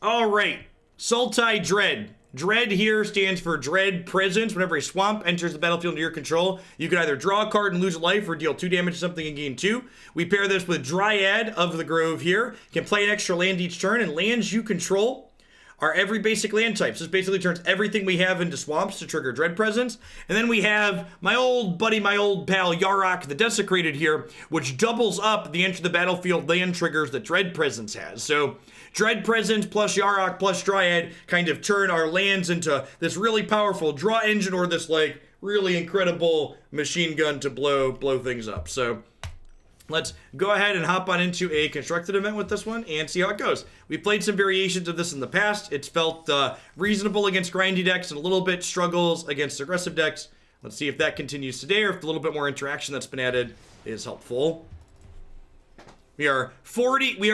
All right. Sultai Dread. Dread here stands for Dread Presence. Whenever a swamp enters the battlefield under your control, you can either draw a card and lose a life or deal 2 damage to something and gain 2. We pair this with Dryad of the Grove here. You can play an extra land each turn, and lands you control are every basic land type. So this basically turns everything we have into swamps to trigger Dread Presence. And then we have my old buddy, my old pal, Yarok the Desecrated here, which doubles up the enter the battlefield land triggers that Dread Presence has. So Dread Presence plus Yarok plus Dryad kind of turn our lands into this really powerful draw engine or this like really incredible machine gun to blow things up. So let's go ahead and hop on into a constructed event with this one and see how it goes. We played some variations of this in the past. It's felt reasonable against grindy decks and a little bit struggles against aggressive decks. Let's see if that continues today or if the little bit more interaction that's been added is helpful. We are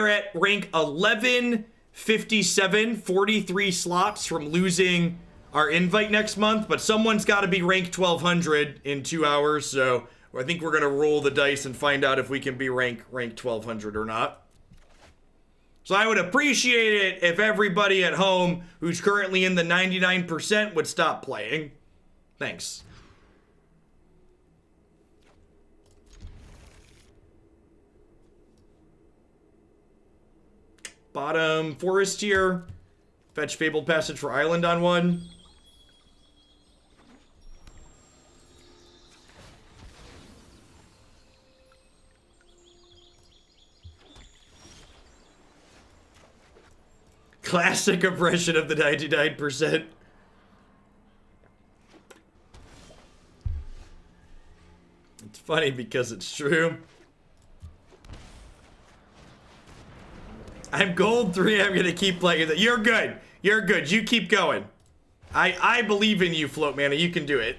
at rank 1157, 43 slots from losing our invite next month, but someone's got to be rank 1200 in 2 hours, so I think we're going to roll the dice and find out if we can be rank 1200 or not. So I would appreciate it if everybody at home who's currently in the 99% would stop playing. Thanks. Bottom forest here. Fetch Fabled Passage for Island on 1. Classic oppression of the 99%. It's funny because it's true. I'm gold 3. I'm going to keep playing it. You're good. You're good. You keep going. I believe in you, Float Mana. You can do it.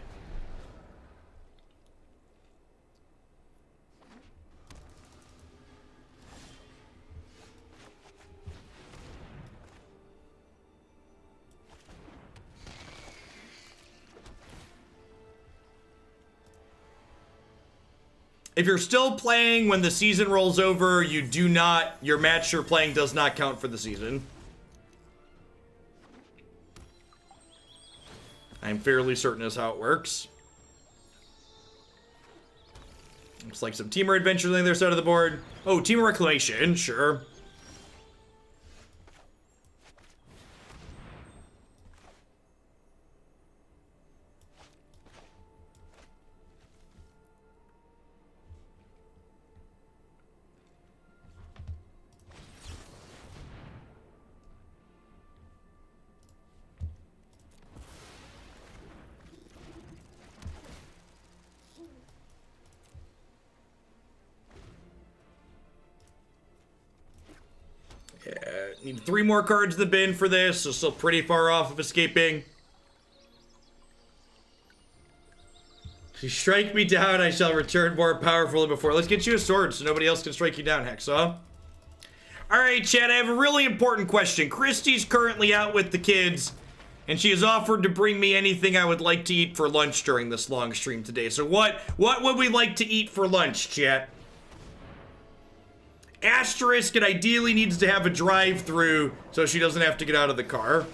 If you're still playing when the season rolls over, your match you're playing does not count for the season. I'm fairly certain that's how it works. Looks like some Teamer Adventures on the other side of the board. Oh, Teamer Reclamation, sure. Need 3 more cards in the bin for this, so still pretty far off of escaping. If you strike me down, I shall return more powerful than before. Let's get you a sword so nobody else can strike you down, Hexa. Alright, chat, I have a really important question. Christy's currently out with the kids, and she has offered to bring me anything I would like to eat for lunch during this long stream today. So what would we like to eat for lunch, chat? Asterisk, it ideally needs to have a drive-through so she doesn't have to get out of the car.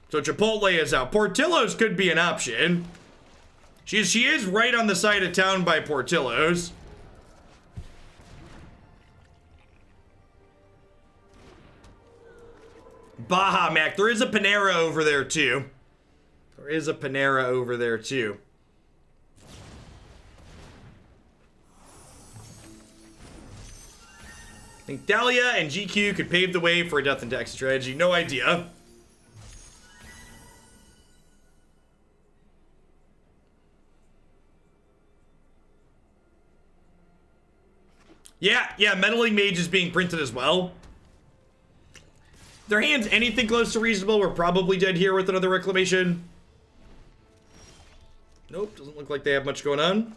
So Chipotle is out. Portillo's could be an option. She is right on the side of town by Portillo's. Baja Mac. There is a Panera over there too. I think Dahlia and GQ could pave the way for a Death and Tax strategy. No idea. Yeah, Meddling Mage is being printed as well. Their hands anything close to reasonable. We're probably dead here with another Reclamation. Nope, doesn't look like they have much going on.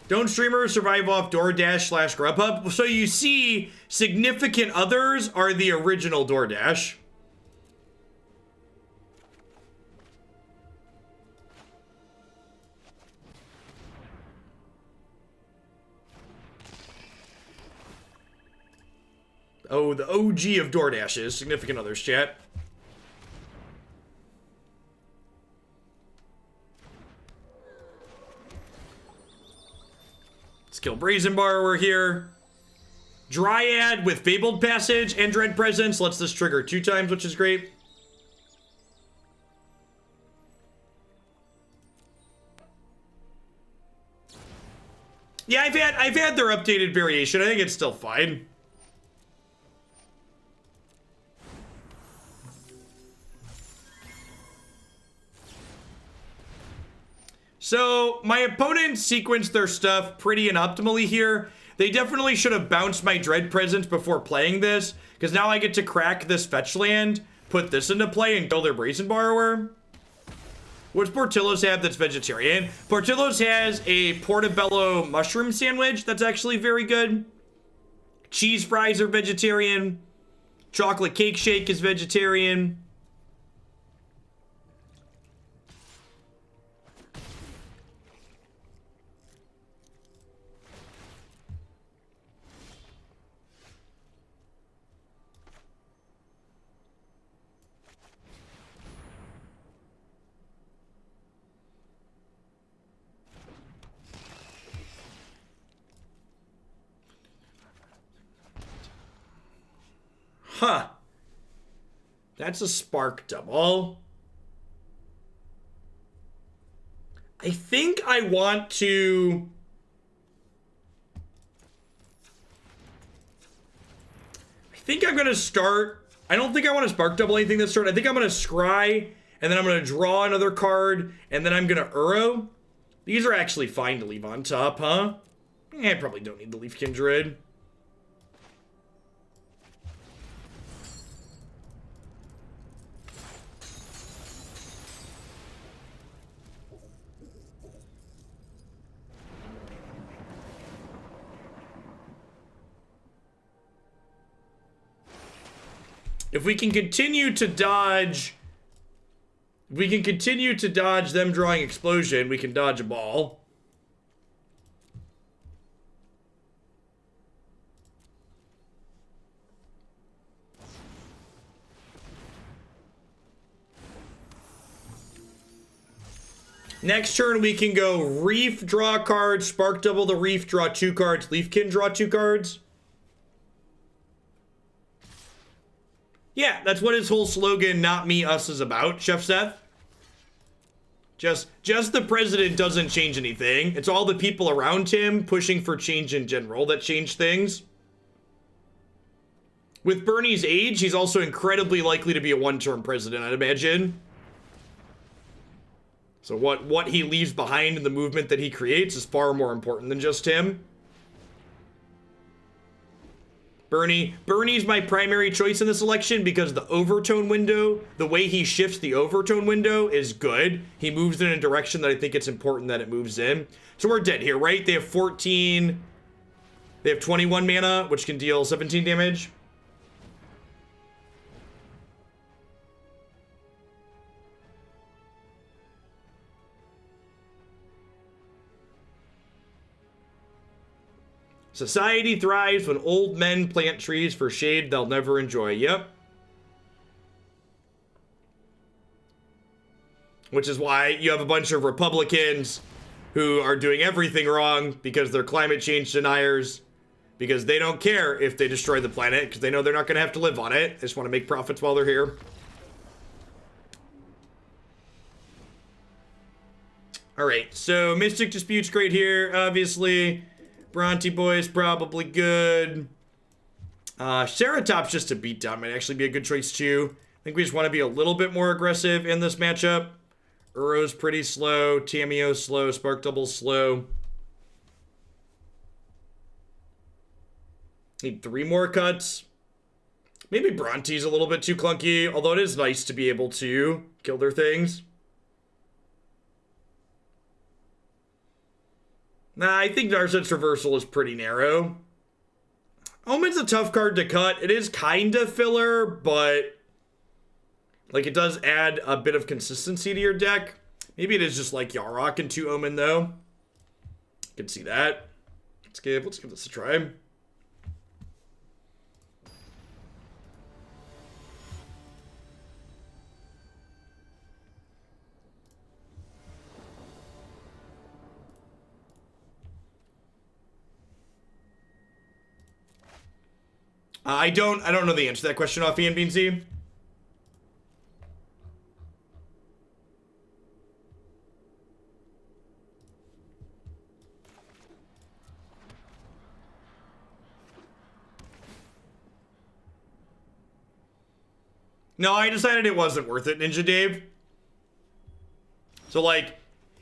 Don't streamers survive off DoorDash / Grubhub? So you see, significant others are the original DoorDash. Oh, the OG of DoorDashes. Significant others, chat. Let's kill Brazen Borrower here. Dryad with Fabled Passage and Dread Presence lets this trigger 2 times, which is great. Yeah, I've had their updated variation. I think it's still fine. So, my opponent sequenced their stuff pretty inoptimally here. They definitely should have bounced my Dread Presence before playing this, because now I get to crack this fetch land, put this into play, and kill their Brazen Borrower. What's Portillo's have that's vegetarian? Portillo's has a portobello mushroom sandwich that's actually very good. Cheese fries are vegetarian. Chocolate cake shake is vegetarian. Huh. That's a spark double. I think I want to... I think I'm going to start... I don't think I want to spark double anything this turn. I think I'm going to scry, and then I'm going to draw another card, and then I'm going to Uro. These are actually fine to leave on top, huh? I probably don't need the Leafkin Druid. If we can continue to dodge... If we can continue to dodge them drawing Explosion, we can dodge a ball. Next turn, we can go Reef, draw a card, Spark double the Reef, draw 2 cards, Leafkin, draw 2 cards. Yeah, that's what his whole slogan, not me, us, is about, Chef Seth. Just the president doesn't change anything. It's all the people around him pushing for change in general that change things. With Bernie's age, he's also incredibly likely to be a one-term president, I'd imagine. So what he leaves behind in the movement that he creates is far more important than just him. Bernie's my primary choice in this election because the overtone window, the way he shifts the overtone window is good. He moves in a direction that I think it's important that it moves in. So we're dead here, right? They have 14. They have 21 mana, which can deal 17 damage. Society thrives when old men plant trees for shade they'll never enjoy. Yep. Which is why you have a bunch of Republicans who are doing everything wrong because they're climate change deniers, because they don't care if they destroy the planet because they know they're not going to have to live on it. They just want to make profits while they're here. All right, so Mystic Dispute's great here, obviously. Bronte Boy's probably good. Ceratops just a beatdown might actually be a good choice too. I think we just want to be a little bit more aggressive in this matchup. Uro's pretty slow. Tamiyo's slow. Spark Double's slow. Need 3 more cuts. Maybe Bronte's a little bit too clunky, although it is nice to be able to kill their things. Nah, I think Narset's Reversal is pretty narrow. Omen's a tough card to cut. It is kind of filler, but like it does add a bit of consistency to your deck. Maybe it is just like Yarok into Omen though. Can see that. Let's give this a try. I don't know the answer to that question offhand, Beansy. No, I decided it wasn't worth it, Ninja Dave. So, like,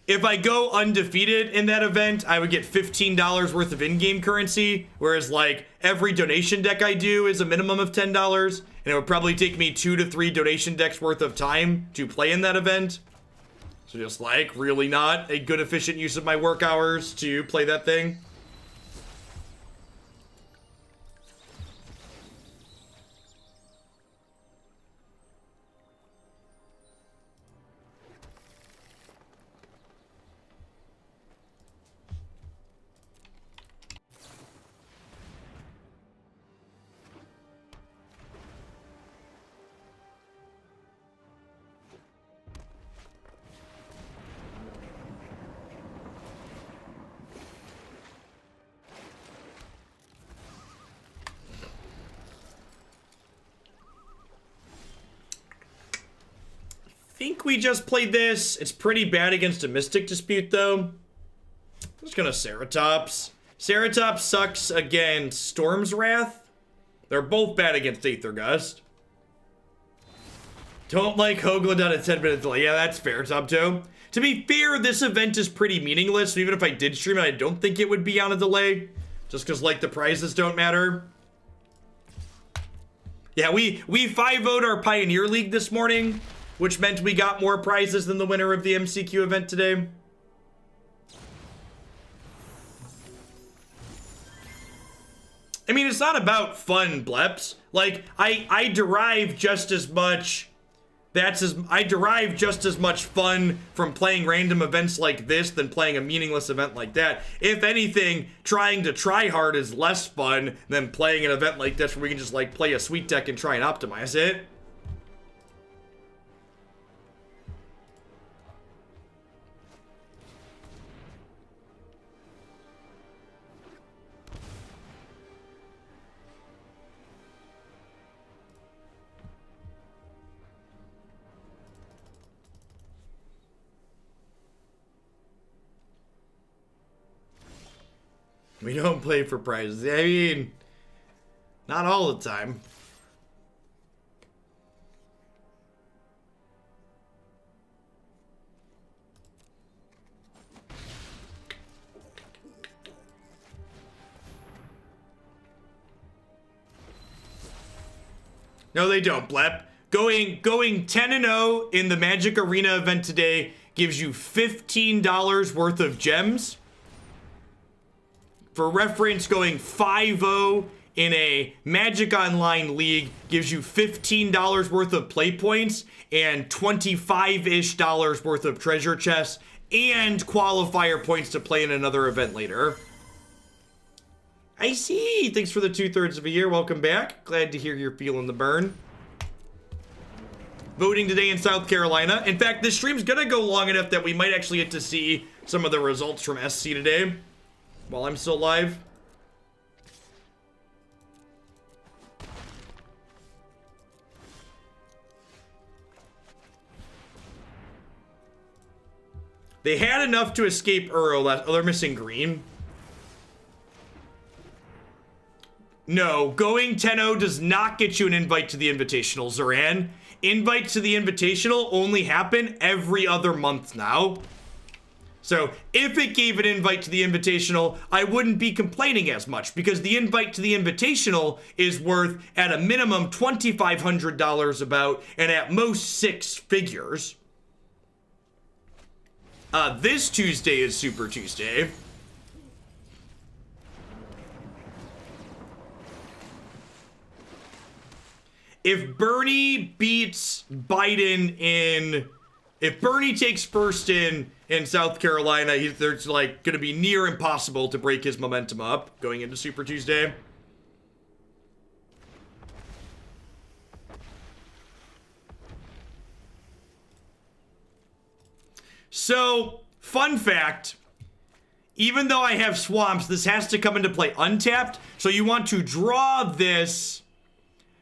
if I go undefeated in that event, I would get $15 worth of in-game currency, whereas, like, every donation deck I do is a minimum of $10, and it would probably take me 2 to 3 donation decks worth of time to play in that event. So just, like, really not a good, efficient use of my work hours to play that thing. I think we just played this. It's pretty bad against a Mystic Dispute, though. I'm just gonna Ceratops. Ceratops sucks against Storm's Wrath. They're both bad against Aether Gust. Don't like Hoglin on a 10-minute delay. Yeah, that's fair, Tubto. To be fair, this event is pretty meaningless, so even if I did stream it, I don't think it would be on a delay. Just because, like, the prizes don't matter. Yeah, we 5-0'd our Pioneer League this morning, which meant we got more prizes than the winner of the MCQ event today. I mean, it's not about fun, bleps. Like, I derive just as much... I derive just as much fun from playing random events like this than playing a meaningless event like that. If anything, trying to try hard is less fun than playing an event like this where we can just, like, play a sweet deck and try and optimize it. We don't play for prizes. I mean, not all the time. No, they don't, Blep. Going 10-0 in the Magic Arena event today gives you $15 worth of gems. For reference, going 5-0 in a Magic Online League gives you $15 worth of play points and $25-ish worth of treasure chests and qualifier points to play in another event later. I see. Thanks for the 2/3 of a year. Welcome back. Glad to hear you're feeling the burn. Voting today in South Carolina. In fact, this stream's gonna go long enough that we might actually get to see some of the results from SC today while I'm still live. They had enough to escape Uro last. Oh, they're missing green. No, going 10-0 does not get you an invite to the Invitational, Zoran. Invites to the Invitational only happen every other month now. So, if it gave an invite to the Invitational, I wouldn't be complaining as much, because the invite to the Invitational is worth, at a minimum, $2,500 about, and at most 6 figures. This Tuesday is Super Tuesday. If Bernie beats Biden in... If Bernie takes first in South Carolina, there's like going to be near impossible to break his momentum up going into Super Tuesday. So, fun fact, even though I have swamps, this has to come into play untapped. So you want to draw this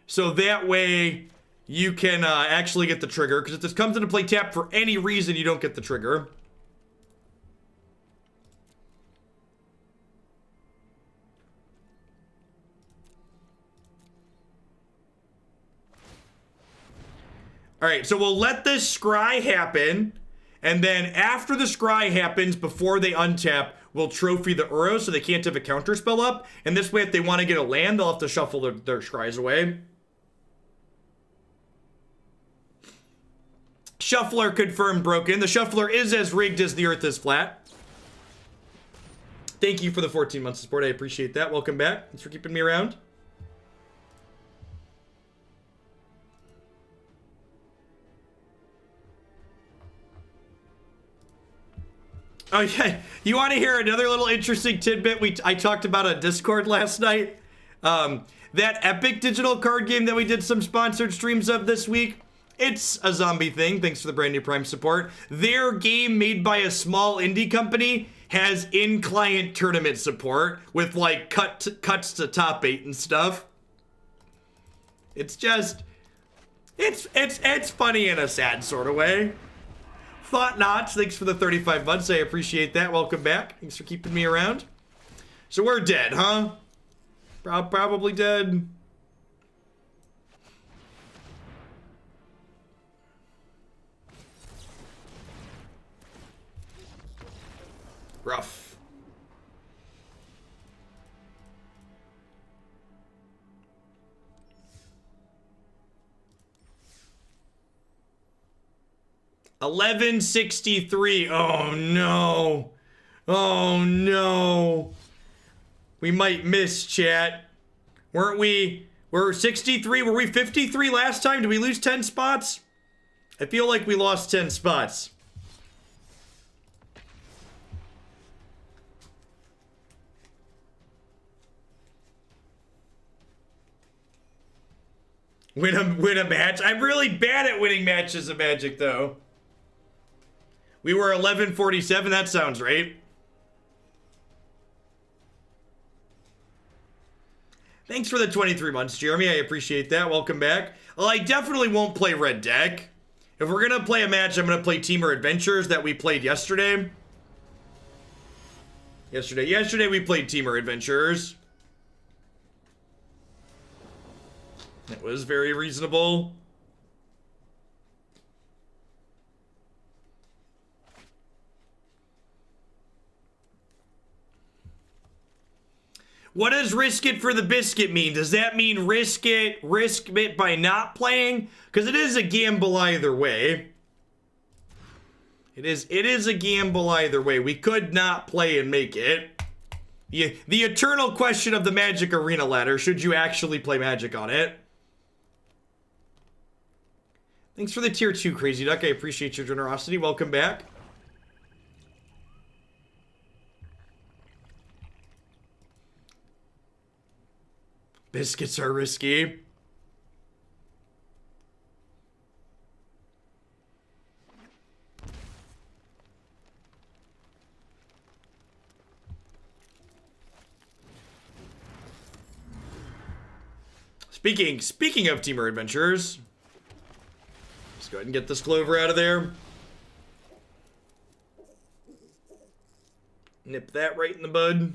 So that way you can actually get the trigger. Because if this comes into play tapped for any reason, you don't get the trigger. Alright, so we'll let this scry happen. And then after the scry happens, before they untap, we'll trophy the Uro so they can't have a counter spell up. And this way, if they want to get a land, they'll have to shuffle their scries away. Shuffler confirmed broken. The Shuffler is as rigged as the Earth is flat. Thank you for the 14 months of support. I appreciate that. Welcome back. Thanks for keeping me around. Oh yeah, you want to hear another little interesting tidbit? I talked about on Discord last night. That Epic digital card game that we did some sponsored streams of this week. It's a zombie thing, thanks for the brand new Prime support. Their game made by a small indie company has in-client tournament support with like cuts to top 8 and stuff. It's just, it's funny in a sad sort of way. Thought Knots, thanks for the 35 months. I appreciate that. Welcome back. Thanks for keeping me around. So we're dead, huh? Probably dead. Rough. $11.63. Oh no. Oh no. We might miss, chat. Weren't we? We're 63. Were we 53 last time? Did we lose 10 spots? I feel like we lost 10 spots. Win a match. I'm really bad at winning matches of Magic, though. We were 1147. That sounds right. Thanks for the 23 months, Jeremy. I appreciate that. Welcome back. Well, I definitely won't play red deck. If we're gonna play a match, I'm gonna play Teamer Adventures that we played yesterday. Yesterday we played Teamer Adventures. It was very reasonable. What does risk it for the biscuit mean? Does that mean risk it by not playing? Because it is a gamble either way. It is a gamble either way. We could not play and make it. The eternal question of the Magic Arena ladder, should you actually play Magic on it? Thanks for the tier 2, Crazy Duck. I appreciate your generosity. Welcome back. Biscuits are risky. Speaking of Teamer Adventures, let's go ahead and get this Clover out of there. Nip that right in the bud.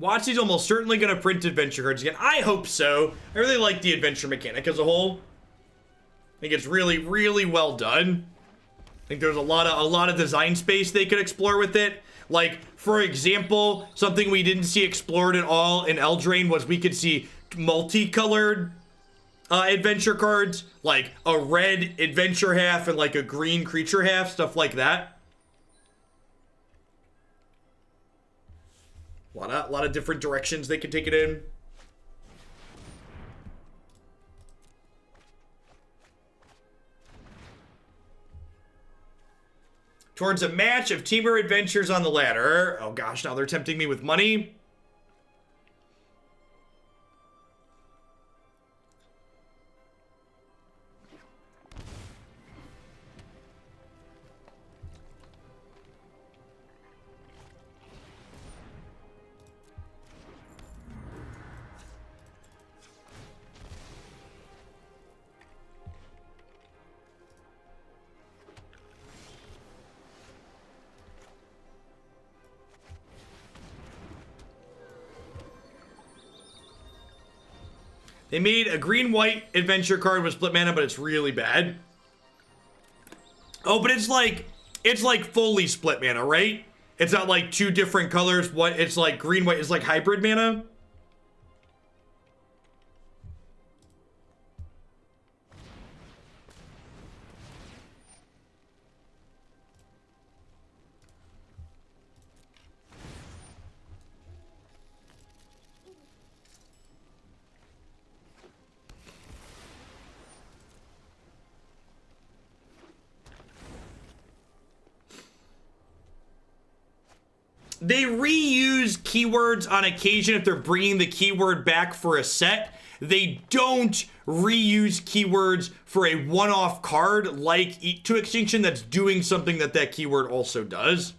Watsy's almost certainly going to print adventure cards again. I hope so. I really like the adventure mechanic as a whole. I think it's really, really well done. I think there's a lot of design space they could explore with it. Like, for example, something we didn't see explored at all in Eldraine was we could see multicolored adventure cards, like a red adventure half and like a green creature half, stuff like that. A lot of different directions they can take it in. towards a match of Teamer Adventures on the ladder. Oh gosh, now they're tempting me with money. They made a green-white adventure card with split mana, but it's really bad. Oh, but it's like fully split mana, right? It's not like two different colors. What? It's like green-white. It's like hybrid mana. They reuse keywords on occasion if they're bringing the keyword back for a set. They don't reuse keywords for a one-off card like To Extinction that's doing something that that keyword also does.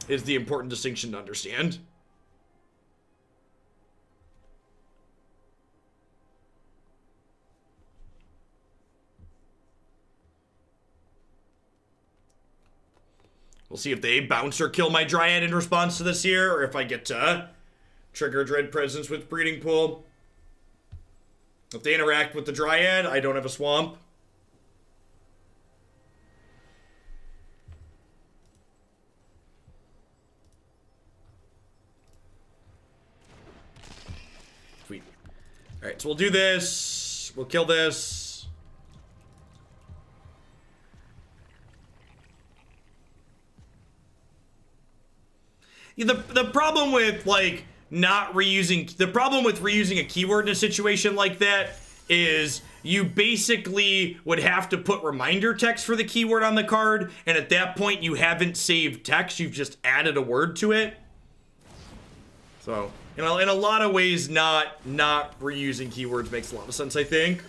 Is the important distinction to understand. We'll see if they bounce or kill my Dryad in response to this here, or if I get to trigger Dread Presence with Breeding Pool. If they interact with the Dryad, I don't have a swamp. Sweet. Alright, so we'll do this. We'll kill this. The problem with, like, not reusing... The problem with reusing a keyword in a situation like that is you basically would have to put reminder text for the keyword on the card, and at that point you haven't saved text, you've just added a word to it. So, you know, in a lot of ways, not reusing keywords makes a lot of sense, I think.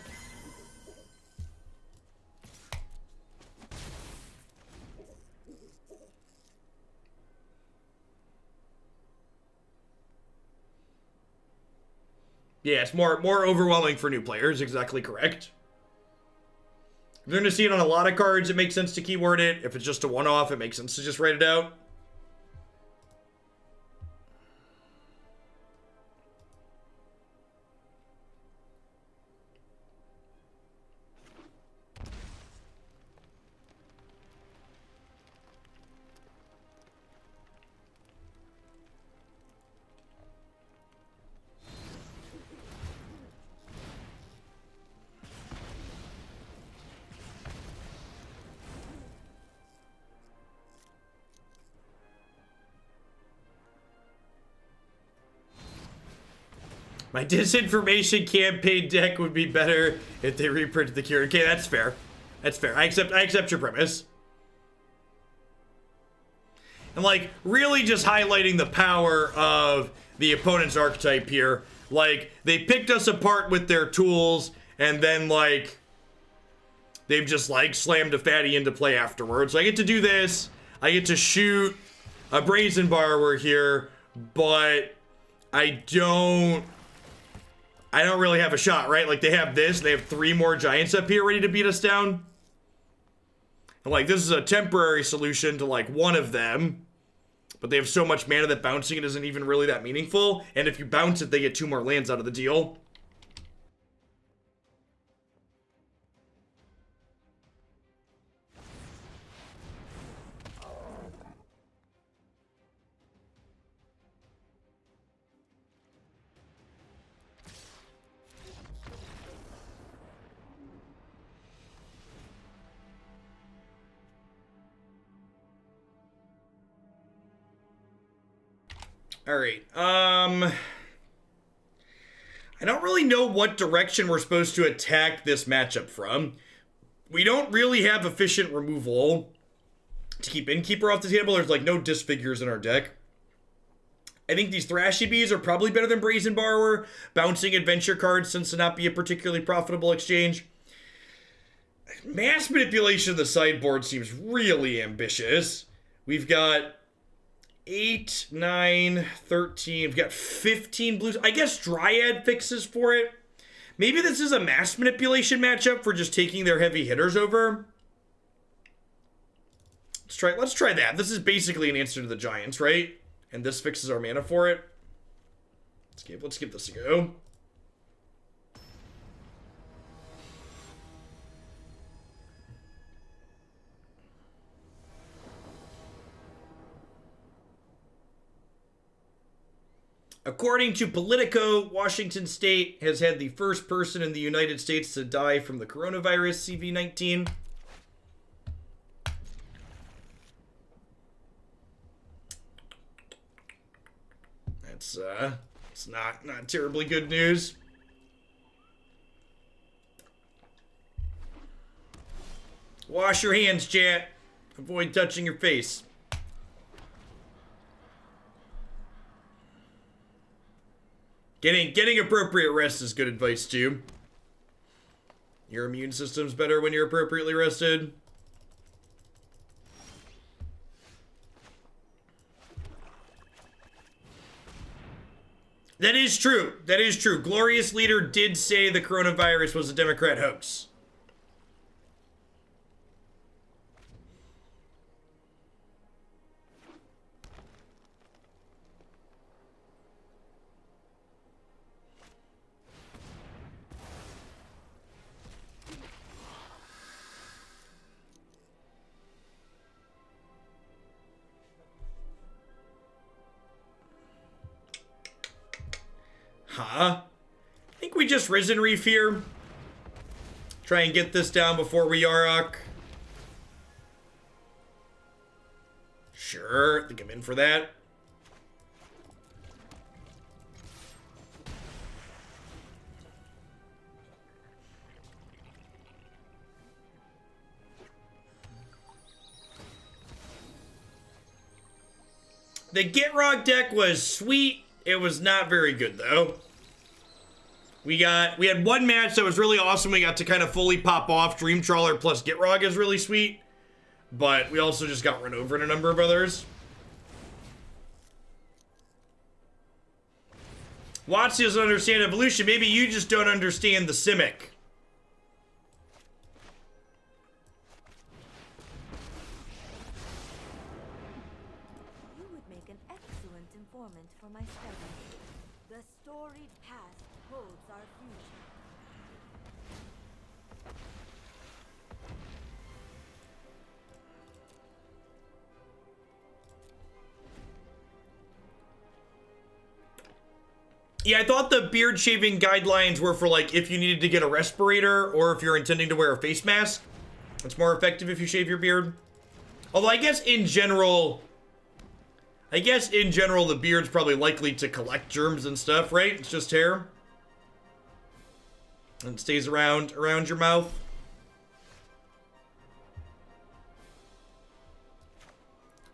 Yeah, it's more overwhelming for new players, exactly correct. If you're going to see it on a lot of cards, it makes sense to keyword it. If it's just a one-off, it makes sense to just write it out. My disinformation campaign deck would be better if they reprinted the cure. Okay, that's fair. That's fair. I accept your premise. And, like, really just highlighting the power of the opponent's archetype here. Like, they picked us apart with their tools, and then, like, they've just, like, slammed a fatty into play afterwards. So I get to do this. I get to shoot a Brazen Borrower here, but I don't really have a shot, right? Like, they have this, they have 3 more giants up here ready to beat us down. And, like, this is a temporary solution to, like, one of them. But they have so much mana that bouncing it isn't even really that meaningful. And if you bounce it, they get 2 more lands out of the deal. All right, I don't really know what direction we're supposed to attack this matchup from. We don't really have efficient removal. to keep Innkeeper off the table. There's like no disfigures in our deck. I think these Thrashy Bees are probably better than Brazen Borrower. Bouncing adventure cards tends to not be a particularly profitable exchange. Mass Manipulation of the sideboard seems really ambitious. We've got 8, 9, 13. We've got 15 blues. I guess Dryad fixes for it. Maybe this is a Mass Manipulation matchup for just taking their heavy hitters over. Let's try that. This is basically an answer to the Giants, right? And this fixes our mana for it. Let's give this a go. According to Politico, Washington State has had the first person in the United States to die from the coronavirus, CV-19. It's not terribly good news. Wash your hands, chat. Avoid touching your face. Getting appropriate rest is good advice too. Your immune system's better when you're appropriately rested. That is true. That is true. Glorious Leader did say the coronavirus was a Democrat hoax. Huh? I think we just Risen Reef here. Try and get this down before we Yarok. Sure, I think I'm in for that. The Gitrog deck was sweet. It was not very good though. We had one match that was really awesome. We got to kind of fully pop off. Dream Trawler plus Gitrog is really sweet. But we also just got run over in a number of others. Watts doesn't understand evolution. Maybe you just don't understand the Simic. You would make an excellent informant for my studies. The storied past holds our future. Yeah, I thought the beard shaving guidelines were for like if you needed to get a respirator or if you're intending to wear a face mask. It's more effective if you shave your beard. Although I guess in general, the beard's probably likely to collect germs and stuff, right? It's just hair. And it stays around your mouth.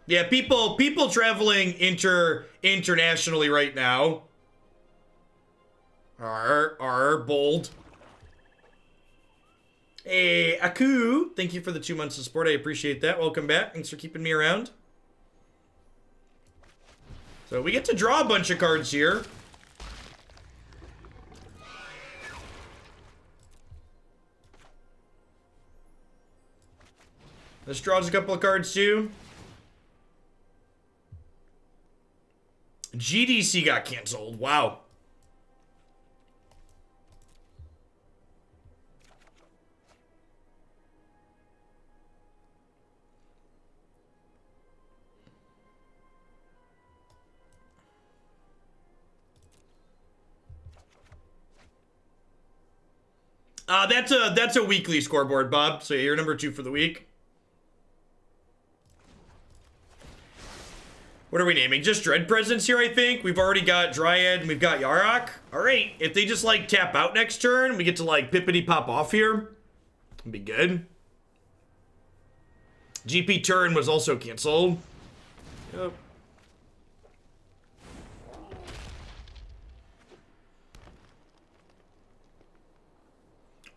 Yeah, people traveling internationally right now are bold. Hey, Aku, thank you for the 2 months of support. I appreciate that. Welcome back. Thanks for keeping me around. So we get to draw a bunch of cards here. This draws a couple of cards too. GDC got canceled. Wow. That's a weekly scoreboard, Bob. So you're number 2 for the week. What are we naming? Just Dread Presence here, I think. We've already got Dryad and we've got Yarok. All right, if they just like tap out next turn, we get to like pippity pop off here. It'd be good. GP turn was also canceled. Yep.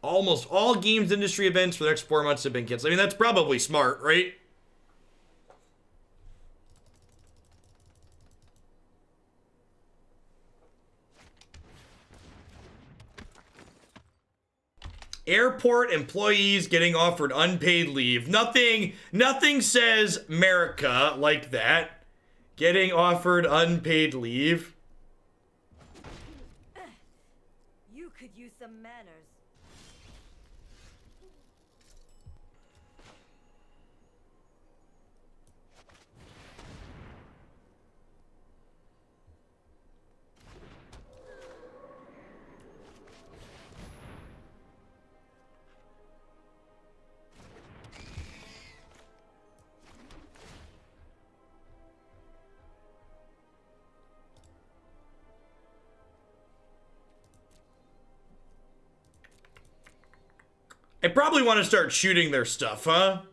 Almost all games industry events for the next 4 months have been canceled. I mean, that's probably smart, right? Airport employees getting offered unpaid leave. Nothing says America like that. Getting offered unpaid leave. You could use some manners. I probably want to start shooting their stuff, huh?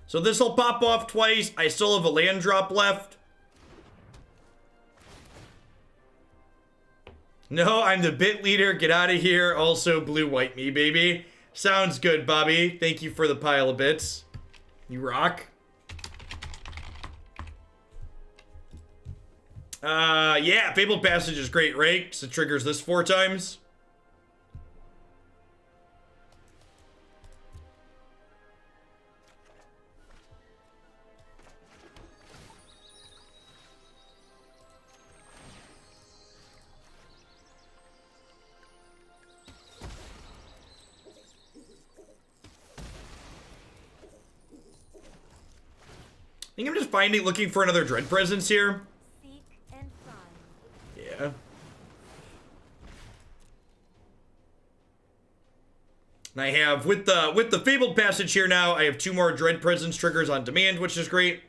So this will pop off twice. I still have a land drop left. No, I'm the bit leader. Get out of here. Also blue-white me, baby. Sounds good, Bobby. Thank you for the pile of bits. You rock. Yeah, Fabled Passage is great, right? Because it triggers this 4 times. I think I'm just looking for another Dread presence here. Seek and find. Yeah. And I have, with the Fabled Passage here now, I have 2 more Dread presence triggers on demand, which is great.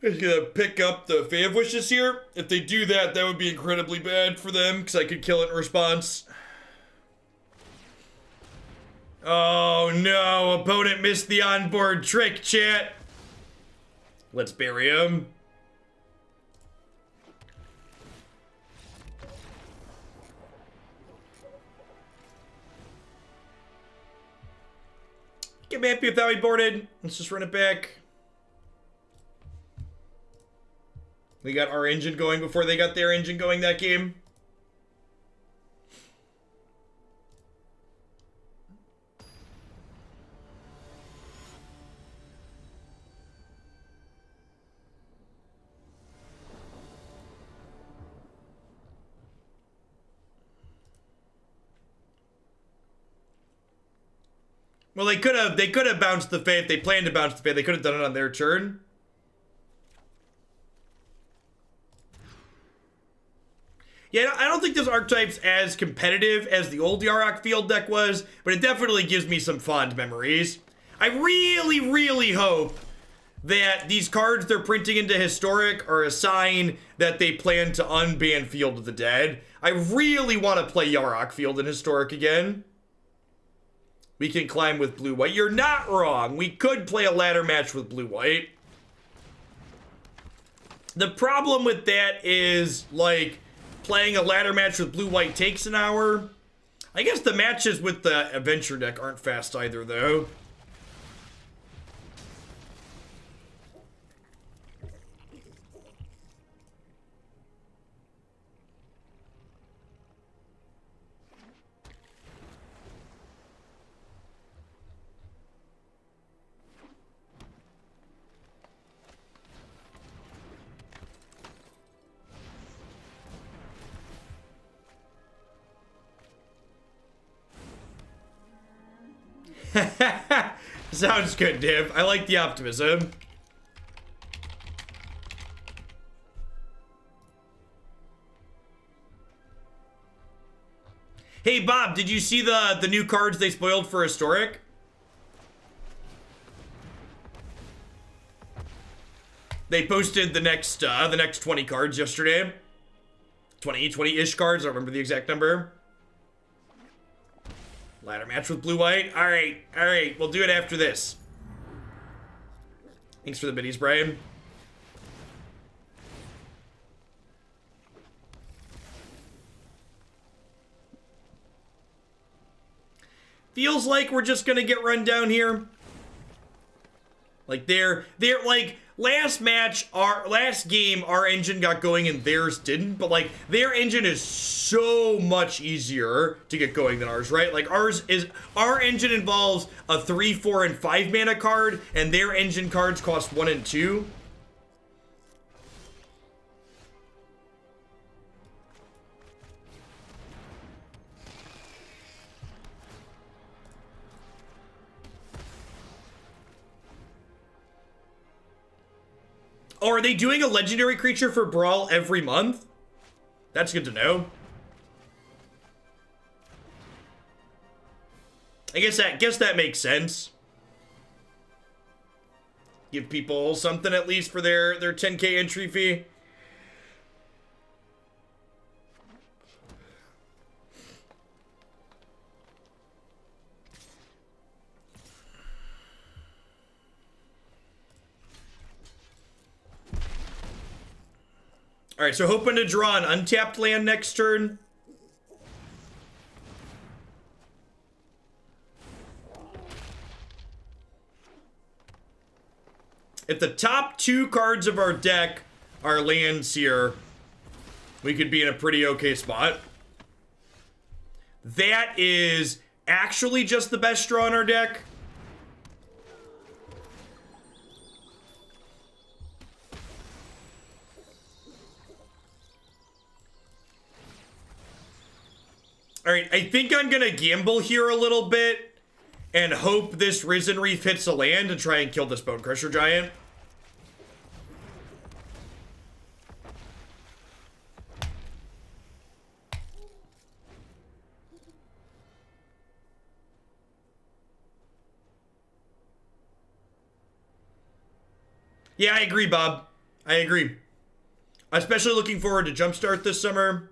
I'm gonna pick up the Fav Wishes here. If they do that, that would be incredibly bad for them, because I could kill it in response. Oh no, opponent missed the onboard trick, chat. Let's bury him. Get me happy with how he boarded. Let's just run it back. We got our engine going before they got their engine going that game. Well, they could have bounced the Fae if they planned to bounce the Fae. They could have done it on their turn. Yeah, I don't think this archetype's as competitive as the old Yarok field deck was, but it definitely gives me some fond memories. I really, really hope that these cards they're printing into Historic are a sign that they plan to unban Field of the Dead. I really want to play Yarok Field in Historic again. We can climb with blue-white. You're not wrong. We could play a ladder match with blue-white. The problem with that is, like, playing a ladder match with blue-white takes an hour. I guess the matches with the adventure deck aren't fast either, though. Sounds good, Div. I like the optimism. Hey, Bob, did you see the new cards they spoiled for Historic? They posted the next 20 cards yesterday. 20-ish cards, I don't remember the exact number. Ladder match with blue-white. All right, we'll do it after this. Thanks for the biddies, Brian. Feels like we're just gonna get run down here. Like they're like last game our engine got going and theirs didn't, but like their engine is so much easier to get going than ours, right? Like our engine involves a 3, 4, and 5 mana card, and their engine cards cost 1 and 2. Oh, are they doing a legendary creature for Brawl every month? That's good to know. I guess that makes sense. Give people something at least for their 10K entry fee. All right, so hoping to draw an untapped land next turn. If the top 2 cards of our deck are lands here, we could be in a pretty okay spot. That is actually just the best draw in our deck. All right, I think I'm gonna gamble here a little bit and hope this Risen Reef hits a land and try and kill this Bone Crusher Giant. Yeah, I agree, Bob. I agree. Especially looking forward to Jumpstart this summer.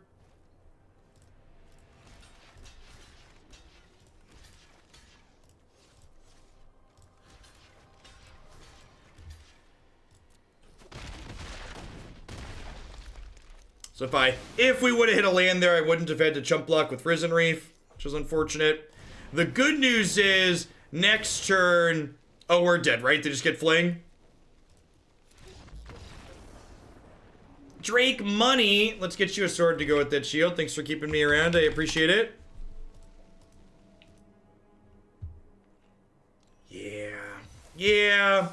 So if we would have hit a land there, I wouldn't have had to chump block with Risen Reef, which is unfortunate. The good news is, next turn... Oh, we're dead, right? They just get fling? Drake Money. Let's get you a sword to go with that shield. Thanks for keeping me around. I appreciate it. Yeah.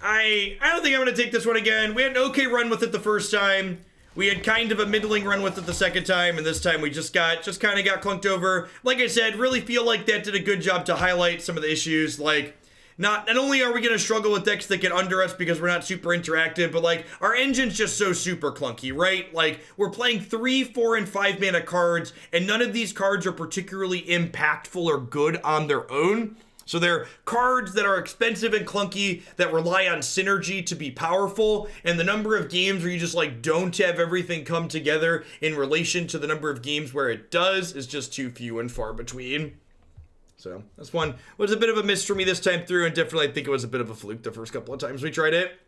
I don't think I'm going to take this one again. We had an okay run with it the first time. We had kind of a middling run with it the second time, and this time we just kind of got clunked over. Like I said, really feel like that did a good job to highlight some of the issues. Like, not only are we going to struggle with decks that get under us because we're not super interactive, but like, our engine's just so super clunky, right? Like, we're playing 3, 4, and 5 mana cards, and none of these cards are particularly impactful or good on their own. So they're cards that are expensive and clunky that rely on synergy to be powerful, and the number of games where you just like don't have everything come together in relation to the number of games where it does is just too few and far between. So this one was a bit of a miss for me this time through, and definitely I think it was a bit of a fluke the first couple of times we tried it.